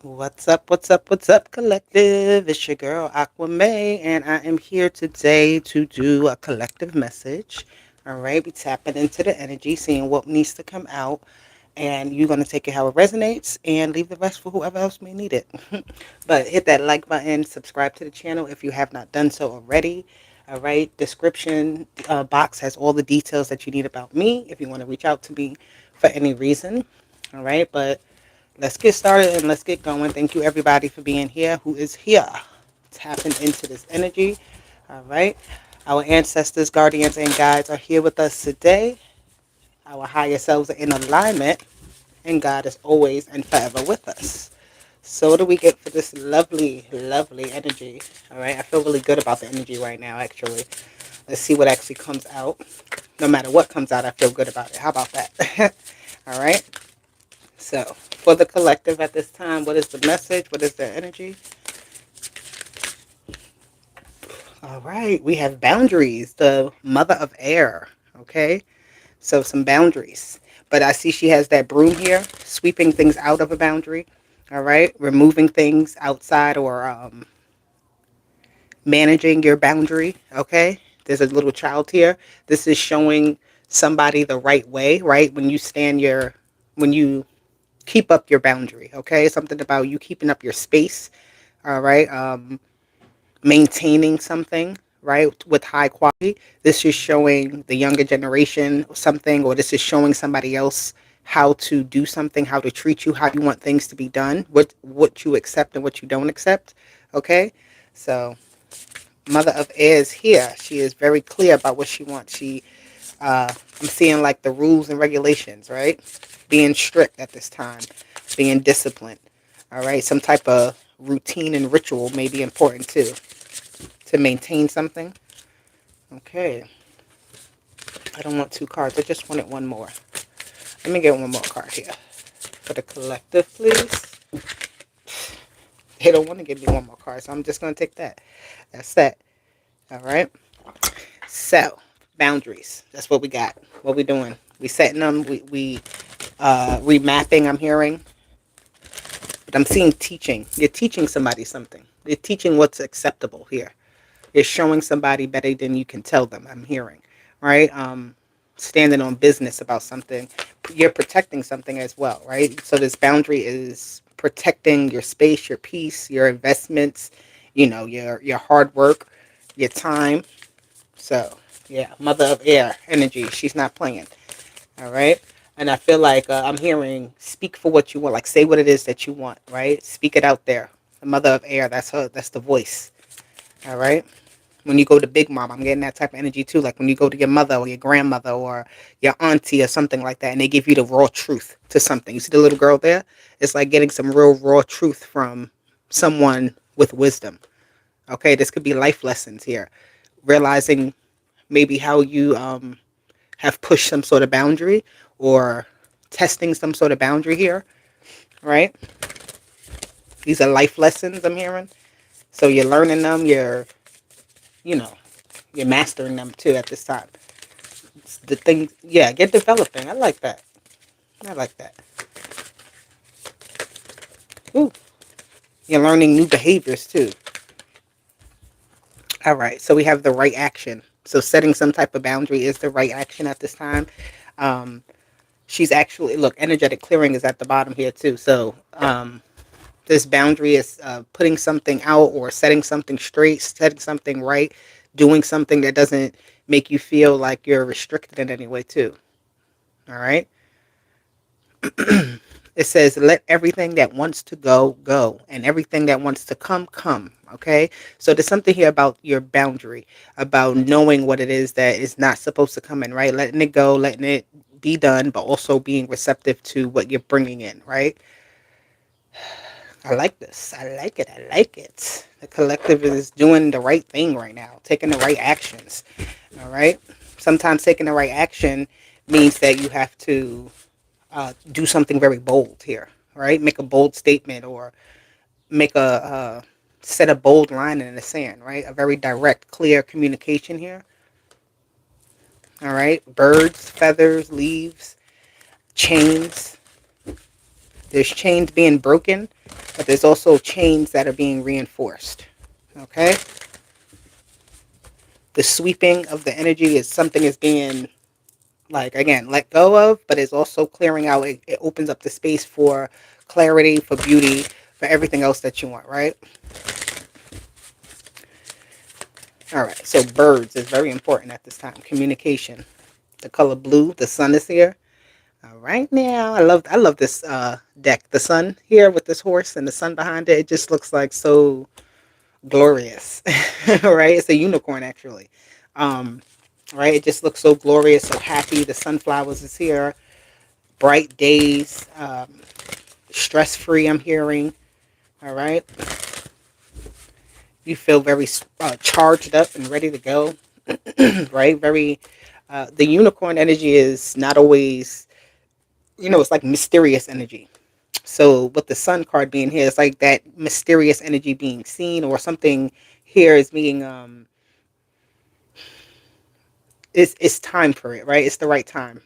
What's up? What's up? What's up, collective? It's your girl Aqua May, and I am here today to do a collective message. All right, we tapping into the energy, seeing what needs to come out, and you're gonna take it how it resonates, and leave the rest for whoever else may need it. But hit that like button, subscribe to the channel if you have not done so already. All right, description box has all the details that you need about me if you want to reach out to me for any reason. All right, but let's get started and let's get going. Thank you, everybody, for being here who is here, tapping into this energy. All right. Our ancestors, guardians, and guides are here with us today. Our higher selves are in alignment, and God is always and forever with us. So, what do we get for this lovely, lovely energy? All right. I feel really good about the energy right now, actually. Let's see what actually comes out. No matter what comes out, I feel good about it. How about that? All right. So, for the collective at this time, what is the message? What is their energy? All right, we have boundaries, the mother of air. Okay, so some boundaries. But I see she has that broom here, sweeping things out of a boundary. All right, removing things outside or managing your boundary. Okay, there's a little child here. This is showing somebody the right way, right? When you keep up your boundary. Okay, something about you keeping up your space. All right, maintaining something, right, with high quality. This is showing the younger generation something, or this is showing somebody else how to do something, how to treat you, how you want things to be done, what you accept and what you don't accept. Okay, so Mother of Air is here. She is very clear about what she wants. I'm seeing like the rules and regulations, right? Being strict at this time, being disciplined. All right, some type of routine and ritual may be important too to maintain something. Okay, I don't want two cards. I just wanted one more. Let me get one more card here for the collective, please. They don't want to give me one more card, so I'm just going to take that. That's that. All right. So, boundaries. That's what we got. What we doing? We setting them. We remapping. I'm hearing, but I'm seeing teaching. You're teaching somebody something. You're teaching what's acceptable here. You're showing somebody better than you can tell them. I'm hearing, right? Standing on business about something. You're protecting something as well, right? So this boundary is protecting your space, your peace, your investments, your hard work, your time. So yeah, mother of air energy. She's not playing. All right. And I feel like I'm hearing speak for what you want, like say what it is that you want, right? Speak it out there. The mother of air, that's her, that's the voice. All right. When you go to Big Mom, I'm getting that type of energy too. Like when you go to your mother or your grandmother or your auntie or something like that, and they give you the raw truth to something. You see the little girl there? It's like getting some real raw truth from someone with wisdom. Okay, this could be life lessons here. Realizing maybe how you have pushed some sort of boundary or testing some sort of boundary here, right? These are life lessons I'm hearing. So you're learning them. You know, you're mastering them too at this time. The thing, yeah, get developing. I like that. I like that. Ooh, you're learning new behaviors too. All right, so we have the right action. So setting some type of boundary is the right action at this time. Um, she's actually look, energetic clearing is at the bottom here too. So this boundary is putting something out or setting something straight, setting something right, doing something that doesn't make you feel like you're restricted in any way too. All right. It says, let everything that wants to go, go, and everything that wants to come, come. Okay? So there's something here about your boundary, about knowing what it is that is not supposed to come in, right? Letting it go, letting it be done, but also being receptive to what you're bringing in, right? I like this. I like it. I like it. The collective is doing the right thing right now, taking the right actions. All right? Sometimes taking the right action means that you have to do something very bold here, right? Make a bold statement or make a set a bold line in the sand, right? A very direct, clear communication here. All right, birds, feathers, leaves, chains. There's chains being broken. but there's also chains that are being reinforced. Okay? The sweeping of the energy is something is being, like, again, let go of, but it's also clearing out. It opens up the space for clarity, for beauty, for everything else that you want, right? All right, so birds is very important at this time. Communication. The color blue, the sun is here. All right, now I love this deck. The sun here with this horse and the sun behind it. It just looks like so glorious, right? It's a unicorn actually. Um, right? It just looks so glorious, so happy. The sunflowers is here. Bright days, stress free. I'm hearing. All right. You feel very charged up and ready to go, right? Very. The unicorn energy is not always, it's like mysterious energy. So with the sun card being here, it's like that mysterious energy being seen, or something here is being it's time for it, right? It's the right time.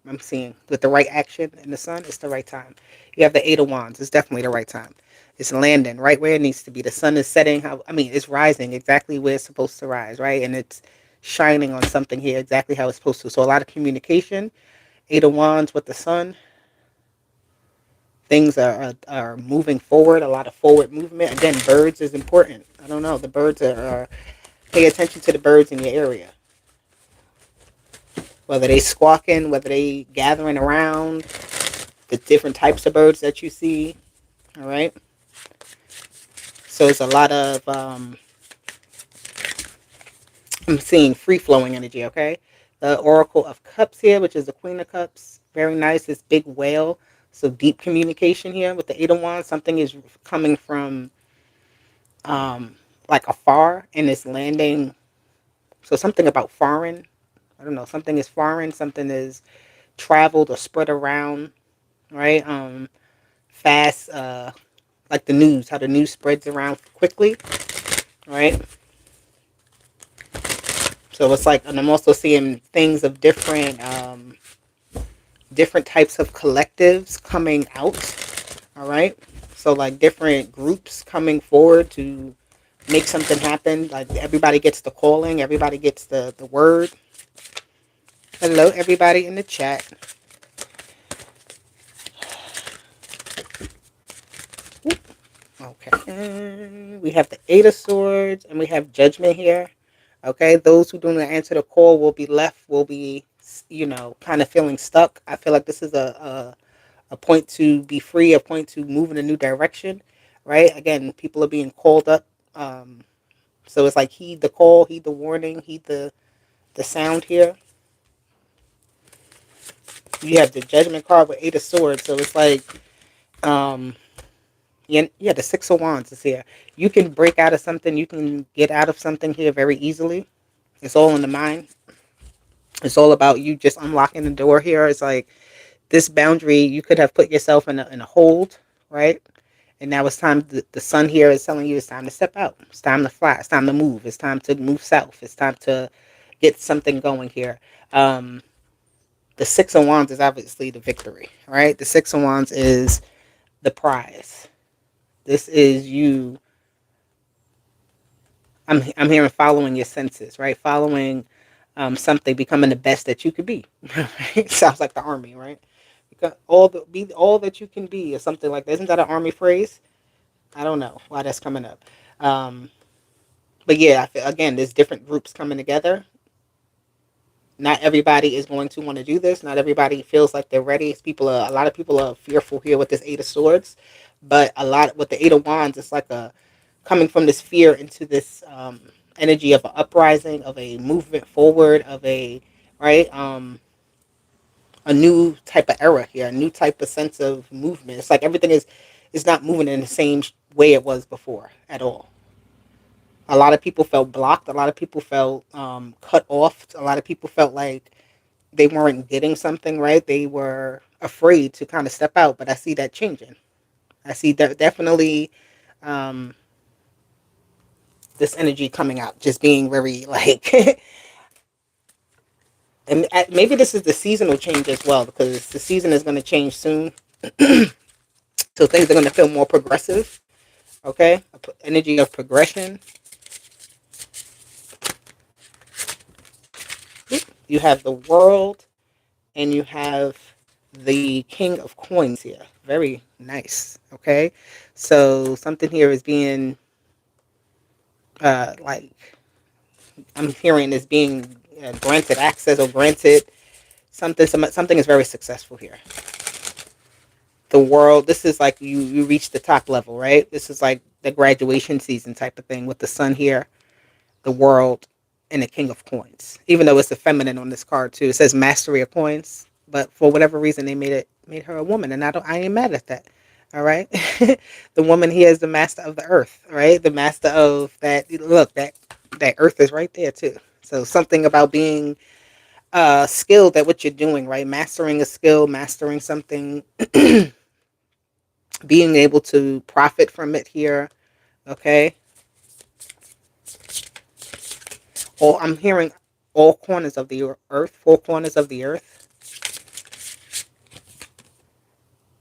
I'm seeing with the right action in the sun, it's the right time. You have the Eight of Wands. It's definitely the right time. It's landing right where it needs to be. The sun is setting. It's rising exactly where it's supposed to rise, right? And it's shining on something here exactly how it's supposed to. So a lot of communication. Eight of Wands with the sun. Things are moving forward. A lot of forward movement. Again, birds is important. I don't know. The birds are pay attention to the birds in your area. Whether they squawking, whether they gathering around, the different types of birds that you see. All right. So it's a lot of I'm seeing free flowing energy. Okay. The Oracle of Cups here, which is the Queen of Cups, very nice. This big whale. So deep communication here with the Eight of Wands. Something is coming from like afar and it's landing. So something about foreign. I don't know. Something is foreign. Something is traveled or spread around. Right. Fast. Like the news, how the news spreads around quickly, right? So it's like, and I'm also seeing things of different types of collectives coming out, all right? So like different groups coming forward to make something happen. Like everybody gets the calling, everybody gets the word. Hello, everybody in the chat. Okay, we have the Eight of Swords and we have Judgment here. Okay, those who do not answer the call will be, kind of feeling stuck. I feel like this is a point to be free, a point to move in a new direction, right? Again, people are being called up. So it's like heed the call, heed the warning, heed the sound here. You have the Judgment card with Eight of Swords, so it's like, um, yeah, the Six of Wands is here. You can break out of something, you can get out of something here very easily. It's all in the mind. It's all about you just unlocking the door here. It's like this boundary, you could have put yourself in a hold, right? And now it's time, the sun here is telling you it's time to step out. It's time to fly. It's time to move. It's time to move south. It's time to get something going here. Um, the Six of Wands is obviously the victory, right? The Six of Wands is the prize. This is you. I'm hearing following your senses, right? Following something, becoming the best that you could be. Right? Sounds like the army, right? Because be all that you can be, or something like that. Isn't that an army phrase? I don't know why that's coming up. Um, but yeah, again, there's different groups coming together. Not everybody is going to want to do this. Not everybody feels like they're ready. A lot of people are fearful here with this Eight of Swords, but a lot with the Eight of Wands, it's like a coming from this fear into this energy of an uprising, of a movement forward, of a right a new type of era here, a new type of sense of movement. It's like everything is not moving in the same way it was before at all. A lot of people felt blocked. A lot of people felt cut off. A lot of people felt like they weren't getting something right. They were afraid to kind of step out. But I see that changing. I see that definitely um, this energy coming out, just being very like, and maybe this is the seasonal change as well, because the season is going to change soon. So things are going to feel more progressive. Okay, energy of progression. You have the world, and you have the king of coins here. Very nice. Okay, so something here is being like I'm hearing is being granted access or granted something is very successful here. The world, this is like you reach the top level, right? This is like the graduation season type of thing with the sun here, the world, and the king of coins. Even though it's a feminine on this card too, it says mastery of coins, but for whatever reason they made her a woman, and I ain't mad at that. All right, the woman here is the master of the earth, right? The master of that. Look, that earth is right there too. So something about being skilled at what you're doing, right? Mastering a skill, mastering something, being able to profit from it here. Okay, I'm hearing all corners of the earth, four corners of the earth.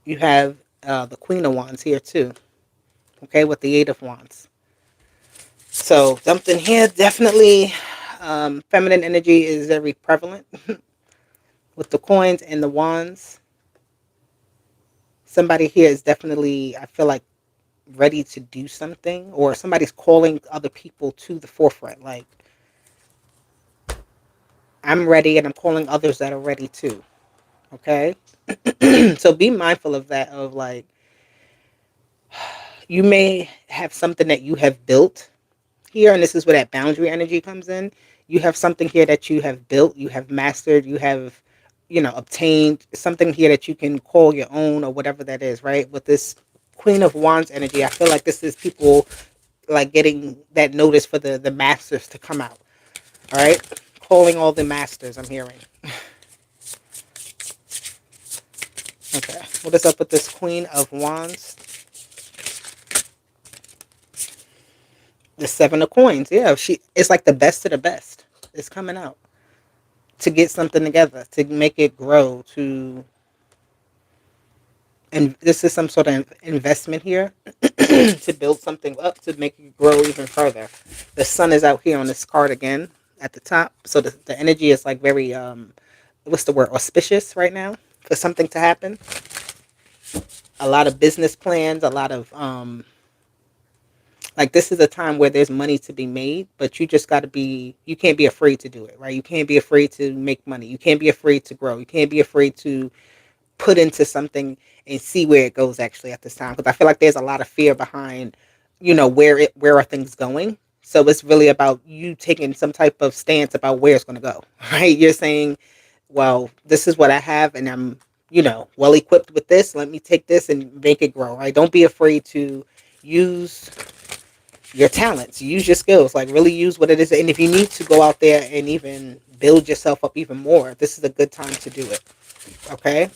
You have the Queen of Wands here too. Okay, with the Eight of Wands. So something here definitely feminine energy is very prevalent with the coins and the wands. Somebody here is definitely, I feel like, ready to do something, or somebody's calling other people to the forefront. Like, I'm ready and I'm calling others that are ready too. Okay? So be mindful of that, of like, you may have something that you have built here, and this is where that boundary energy comes in. You have something here that you have built, you have mastered, you have, obtained something here that you can call your own or whatever that is, right? With this Queen of Wands energy, I feel like this is people like getting that notice for the masters to come out. All right, calling all the masters. I'm hearing. Okay, what is up with this Queen of Wands? The Seven of Coins. Yeah, it's like the best of the best. It's coming out to get something together, to make it grow, and this is some sort of investment here to build something up to make it grow even further. The sun is out here on this card again at the top, so the energy is like very what's the word, auspicious right now for something to happen. A lot of business plans, a lot of like, this is a time where there's money to be made, but you just got to you can't be afraid to do it, right? You can't be afraid to make money. You can't be afraid to grow. You can't be afraid to put into something and see where it goes actually at this time. Because I feel like there's a lot of fear behind, where are things going. So it's really about you taking some type of stance about where it's going to go, right? You're saying, well, this is what I have and I'm, well equipped with this. Let me take this and make it grow, right? Don't be afraid to use your talents, use your skills, like really use what it is. And if you need to go out there and even build yourself up even more, this is a good time to do it. Okay.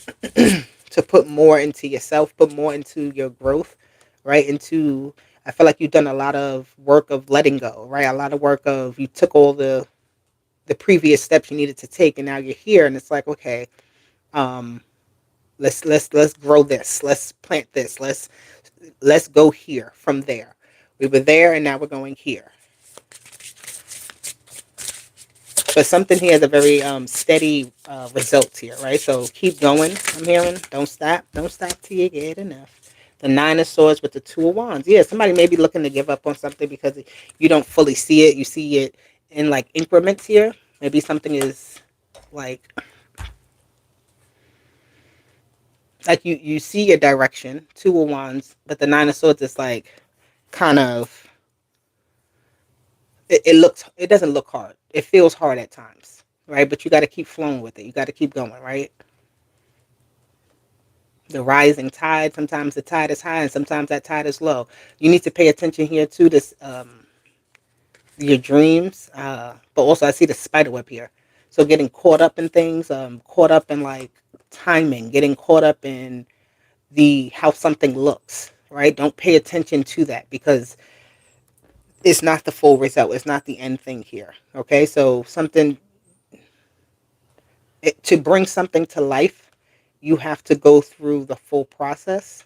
To put more into yourself, put more into your growth, right? I feel like you've done a lot of work of letting go, right? A lot of work of, you took all the previous steps you needed to take, and now you're here, and it's like, okay, um, let's grow this, let's plant this, let's go here from there. We were there, and now we're going here. But something here is a very steady results here, right? So keep going. I'm hearing. Don't stop. Don't stop till you get enough. The Nine of Swords with the Two of Wands. Yeah, somebody may be looking to give up on something because you don't fully see it. You see it in like increments here. Maybe something is like you see your direction, Two of Wands, but the Nine of Swords is like kind of, it doesn't look hard. It feels hard at times, right? But you got to keep flowing with it. You got to keep going, right? The rising tide, sometimes the tide is high and sometimes that tide is low. You need to pay attention here to this, your dreams, but also I see the spider web here. So getting caught up in things, caught up in like timing, getting caught up in the how something looks, right? Don't pay attention to that because it's not the full result. It's not the end thing here. Okay, so to bring something to life, you have to go through the full process.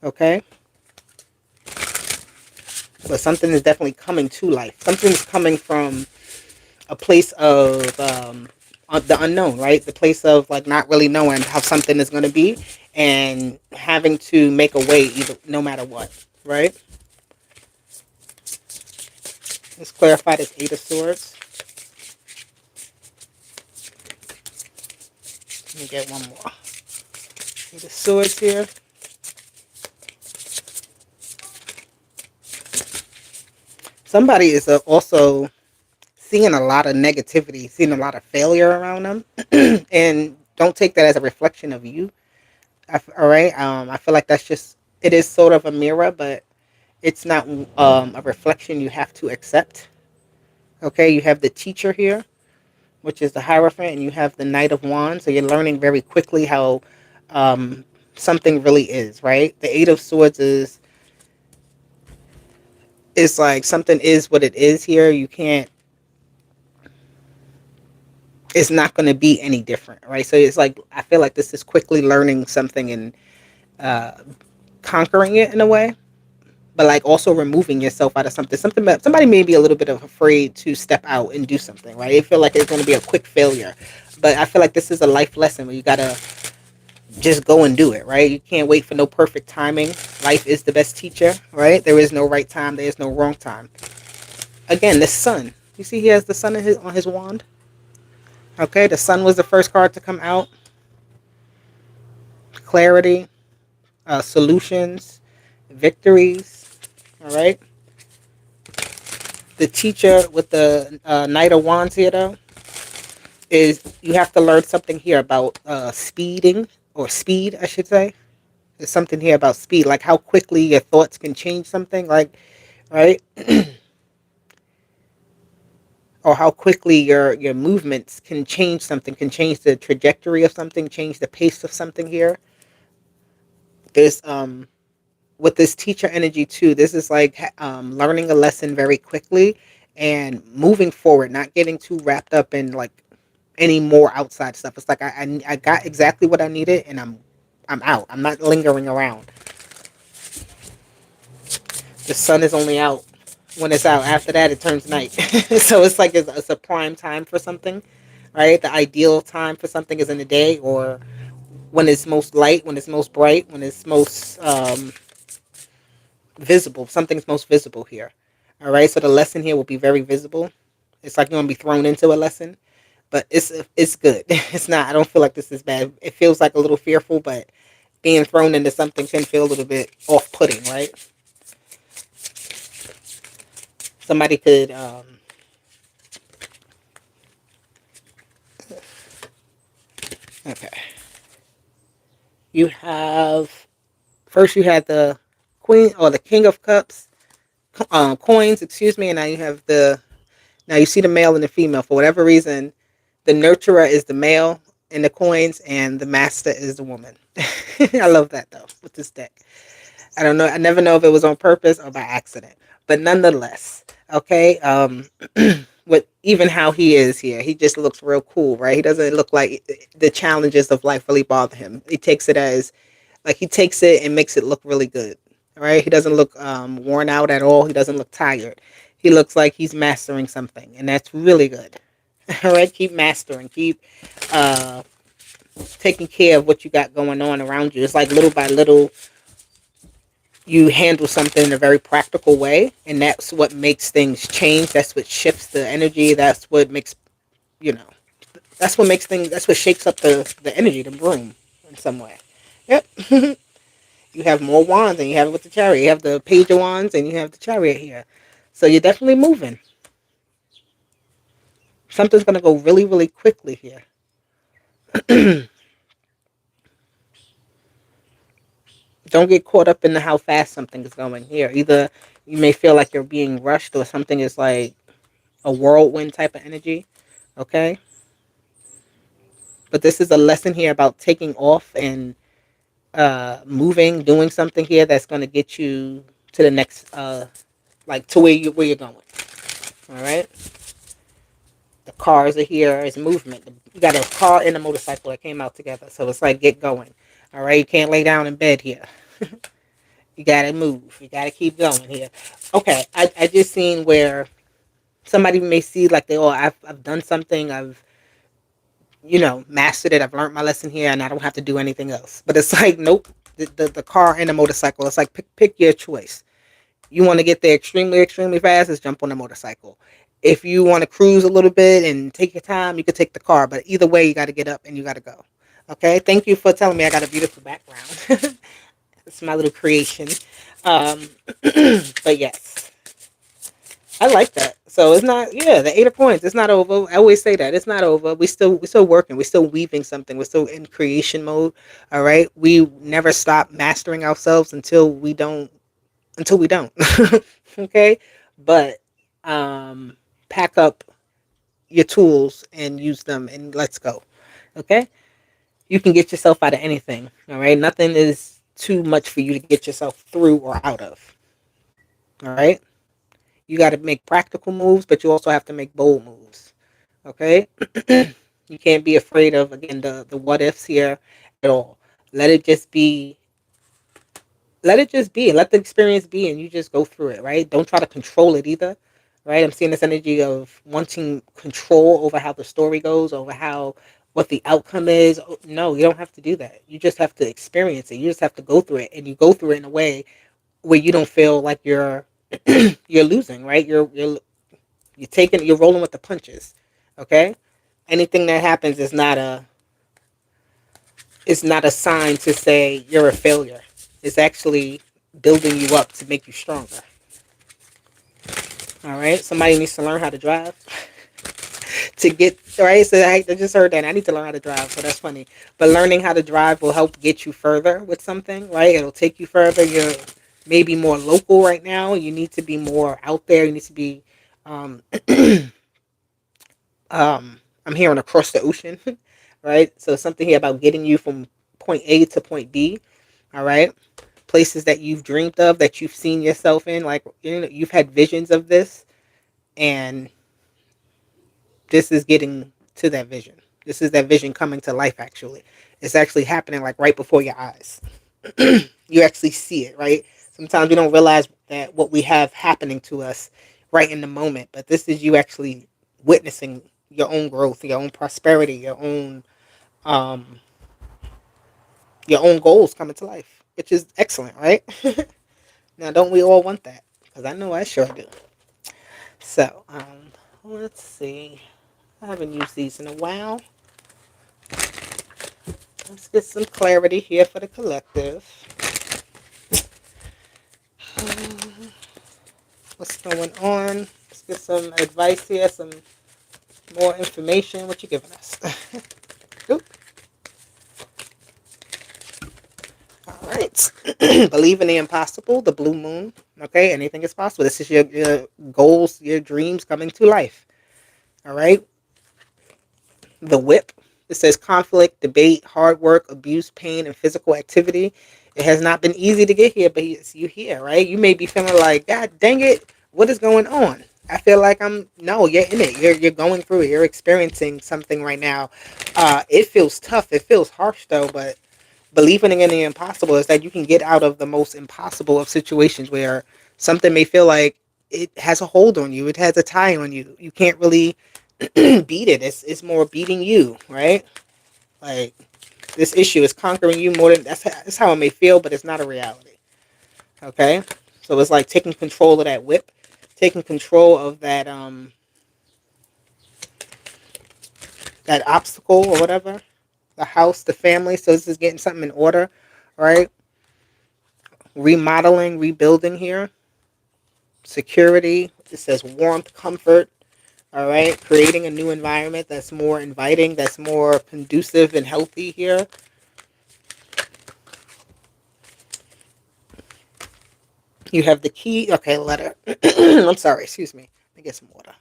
Okay? But something is definitely coming to life. Something's coming from a place of the unknown, right? The place of like not really knowing how something is going to be and having to make a way either no matter what, right? Let's clarify this Eight of Swords. Let me get one more. Eight of Swords here. Somebody is also seeing a lot of negativity, seeing a lot of failure around them, and don't take that as a reflection of you. All right. I feel like that's just it is sort of a mirror, but it's not a reflection you have to accept. Okay. You have the teacher here, which is the Hierophant, and you have the Knight of Wands. So you're learning very quickly how um, something really is. Right. The Eight of Swords is like something is what it is here. You can't. It's not going to be any different, right? So it's like I feel like this is quickly learning something and uh, conquering it in a way, but like also removing yourself out of something. Something that somebody may be a little bit of afraid to step out and do something, right? They feel like it's going to be a quick failure, but I feel like this is a life lesson where you gotta just go and do it, right? You can't wait for no perfect timing. Life is the best teacher, right? There is no right time. There is no wrong time. Again, the sun. You see, he has the sun on his wand. Okay, the sun was the first card to come out. Clarity, solutions, victories. All right. The teacher with the Knight of Wands here, though, is you have to learn something here about speeding or speed, I should say. There's something here about speed, like how quickly your thoughts can change something, like right, or how quickly your movements can change something, can change the trajectory of something, change the pace of something here. There's with this teacher energy too, this is like learning a lesson very quickly and moving forward, not getting too wrapped up in like any more outside stuff. It's like I got exactly what I needed and I'm out. I'm not lingering around. The sun is only out when it's out. After that, it turns night. So it's like it's a prime time for something, right? The ideal time for something is in the day or when it's most light, when it's most bright, when it's most visible. Something's most visible here. All right. So the lesson here will be very visible. It's like you're gonna be thrown into a lesson, but it's good. It's not. I don't feel like this is bad. It feels like a little fearful, but being thrown into something can feel a little bit off-putting, right? Somebody could. Okay. You have first. You had the Queen or the King of Cups, coins. Excuse me, and now you have the. Now you see the male and the female. For whatever reason, the nurturer is the male in the coins, and the master is the woman. I love that though with this deck. I don't know. I never know if it was on purpose or by accident, but nonetheless, okay. With even how he is here, he just looks real cool, right? He doesn't look like the challenges of life really bother him. He takes it as like he takes it and makes it look really good, right? He doesn't look worn out at all. He doesn't look tired. He looks like he's mastering something, and that's really good. All right, keep mastering, keep uh, taking care of what you got going on around you. It's like little by little you handle something in a very practical way, and that's what makes things change. That's what shifts the energy. That's what makes you know. That's what makes things. That's what shakes up the energy, the room in some way. Yep. You have more wands, and you have it with the chariot. You have the page of wands, and you have the chariot here. So you're definitely moving. Something's gonna go really, really quickly here. Don't get caught up in how fast something is going here. Either you may feel like you're being rushed, or something is like a whirlwind type of energy. Okay, but this is a lesson here about taking off and moving, doing something here that's going to get you to the next, like to where you're going. All right. The cars are here. It's movement. You got a car and a motorcycle that came out together, so it's like get going. All right. You can't lay down in bed here. You gotta move. You gotta keep going here. Okay, I just seen where somebody may see like they, oh, I've done something, I've, mastered it, I've learned my lesson here, and I don't have to do anything else. But it's like, nope. The car and the motorcycle. It's like pick your choice. You want to get there extremely, extremely fast, is jump on the motorcycle. If you want to cruise a little bit and take your time, you could take the car. But either way, you got to get up and you got to go. Okay. Thank you for telling me I got a beautiful background. It's my little creation. Um, but yes, I like that. So it's not, yeah, the 8 of Coins. It's not over. I always say that it's not over. We still working. We're still weaving something. We're still in creation mode. All right. We never stop mastering ourselves until we don't. Okay. But pack up your tools and use them and let's go. Okay. You can get yourself out of anything. All right. Nothing is too much for you to get yourself through or out of. All right. You got to make practical moves, but you also have to make bold moves. Okay. You can't be afraid of, again, the what ifs here at all. Let it just be. Let it just be. Let the experience be, and you just go through it. Right. Don't try to control it either. Right. I'm seeing this energy of wanting control over how the story goes, over how what the outcome is. No, you don't have to do that. You just have to experience it. You just have to go through it, and you go through it in a way where you don't feel like you're losing. Right. You're rolling with the punches. Okay. Anything that happens is not a sign to say you're a failure. It's actually building you up to make you stronger. All right. Somebody needs to learn how to drive to get right. So I just heard that I need to learn how to drive. So that's funny. But learning how to drive will help get you further with something. Right. It'll take you further. You're maybe more local right now. You need to be more out there. You need to be. Um, I'm hearing across the ocean. Right. So something here about getting you from point A to point B. All right. Places that you've dreamed of, that you've seen yourself in, like, you've had visions of this, and this is getting to that vision. This is that vision coming to life. Actually, it's actually happening like right before your eyes. You actually see it, right? Sometimes we don't realize that what we have happening to us right in the moment, but this is you actually witnessing your own growth, your own prosperity, um your own goals coming to life, which is excellent, right? Now, don't we all want that? Because I know I sure do. So, let's see. I haven't used these in a while. Let's get some clarity here for the collective. What's going on? Let's get some advice here, some more information. What you giving us? Oop. All right. Believe in the impossible, the blue moon. Okay, anything is possible. This is your goals, your dreams coming to life. All right. The whip. It says conflict, debate, hard work, abuse, pain, and physical activity. It has not been easy to get here, but you here, right? You may be feeling like, God dang it, what is going on? I feel like no, you're in it. You're going through it. You're experiencing something right now. It feels tough. It feels harsh though, but believing in the impossible is that you can get out of the most impossible of situations where something may feel like it has a hold on you. It has a tie on you. You can't really beat it. It's more beating you, right? Like, this issue is conquering you more than that's how it may feel, but it's not a reality. Okay, so it's like taking control of that whip, taking control of that obstacle or whatever, the house, the family. So this is getting something in order, right? Remodeling, rebuilding here. Security. It says warmth, comfort. All right, creating a new environment that's more inviting, that's more conducive and healthy here. You have the key. Okay, letter. I'm sorry, excuse me. Let me get some water.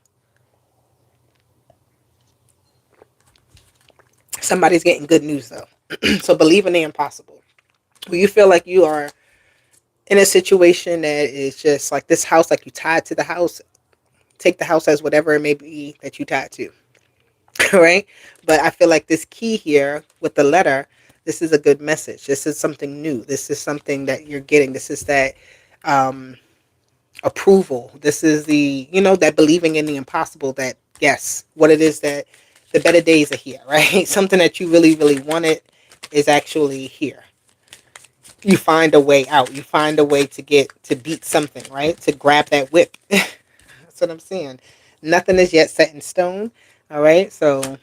Somebody's getting good news though. So believe in the impossible. When you feel like you are in a situation that is just like this house, like you tied to the house, take the house as whatever it may be that you tied to. Right? But I feel like this key here with the letter, This is a good message. This is something new. This is something that you're getting. This is that um, approval. This is the, that believing in the impossible, that yes, what it is, that the better days are here, right? Something that you really, really wanted is actually here. You find a way out. You find a way to beat something, right? To grab that whip. That's what I'm saying. Nothing is yet set in stone. All right. So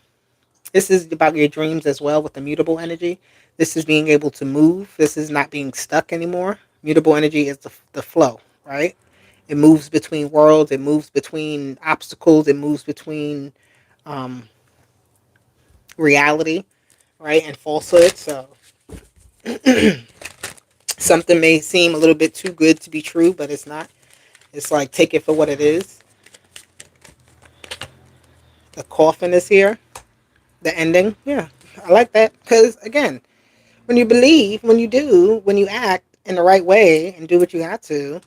this is about your dreams as well with the mutable energy. This is being able to move. This is not being stuck anymore. Mutable energy is the flow, right? It moves between worlds. It moves between obstacles. It moves between um, reality, right, and falsehood. So something may seem a little bit too good to be true, but it's not. It's like, take it for what it is. The coffin is here. The ending. Yeah, I like that. Because, again, when you believe, when you do, when you act in the right way and do what you have to,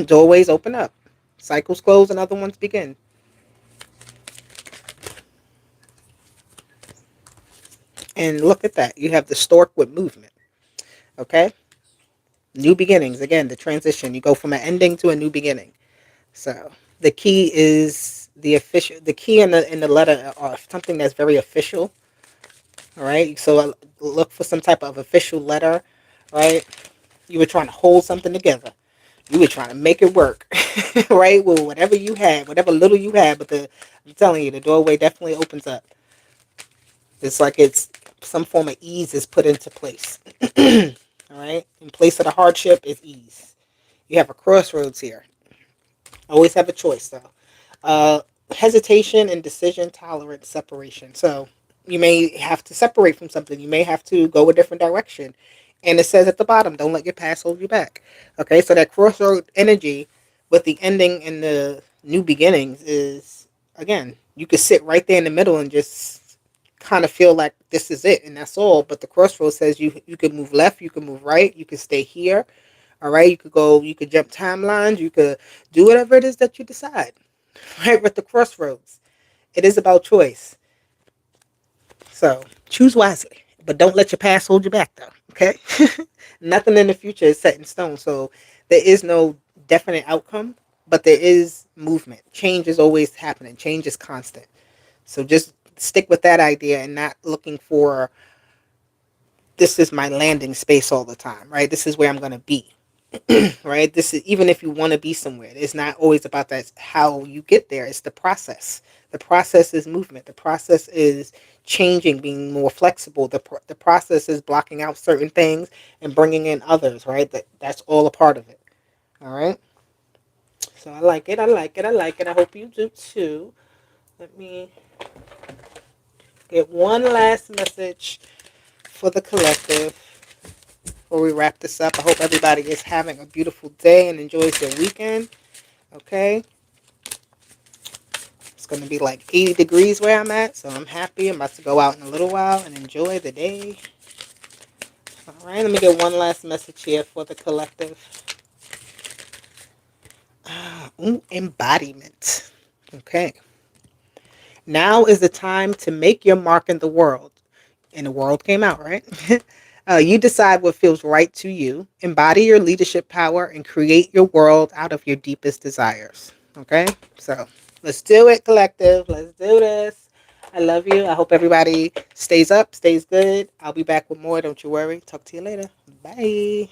doorways open up. Cycles close and other ones begin. And look at that. You have the stork with movement. Okay? New beginnings. Again, the transition. You go from an ending to a new beginning. So the key is the key in the letter are something that's very official. All right. So look for some type of official letter, right? You were trying to hold something together. You were trying to make it work, right? Well, whatever you had, whatever little you had, but I'm telling you, the doorway definitely opens up. It's like it's some form of ease is put into place. All right. In place of the hardship is ease. You have a crossroads here. Always have a choice, though. Uh, Hesitation, indecision, tolerance, separation. So you may have to separate from something. You may have to go a different direction. And it says at the bottom, don't let your past hold you back. Okay, so that crossroad energy with the ending and the new beginnings is, again, you could sit right there in the middle and just kind of feel like this is it and that's all. But the crossroad says you could move left, you could move right, you could stay here. All right, you could jump timelines, you could do whatever it is that you decide. Right, with the crossroads, it is about choice. So choose wisely, but don't let your past hold you back, though. Okay, nothing in the future is set in stone, so there is no definite outcome, but there is movement. Change is always happening. Change is constant. So just stick with that idea and not looking for this is my landing space all the time. Right, this is where I'm going to be. Right, this is, even if you want to be somewhere, it's not always about that how you get there. It's the process. The process is movement. The process is changing, being more flexible. The process is blocking out certain things and bringing in others. Right, that's all a part of it. All right, so I like it. I hope you do too. Let me get one last message for the collective before we wrap this up. I hope everybody is having a beautiful day and enjoys their weekend. Okay. It's going to be like 80 degrees where I'm at, so I'm happy. I'm about to go out in a little while and enjoy the day. All right, let me get one last message here for the collective. Embodiment. Okay. Now is the time to make your mark in the world. And the world came out, right? You decide what feels right to you. Embody your leadership power and create your world out of your deepest desires. Okay? So let's do it, collective. Let's do this. I love you. I hope everybody stays up, stays good. I'll be back with more. Don't you worry. Talk to you later. Bye.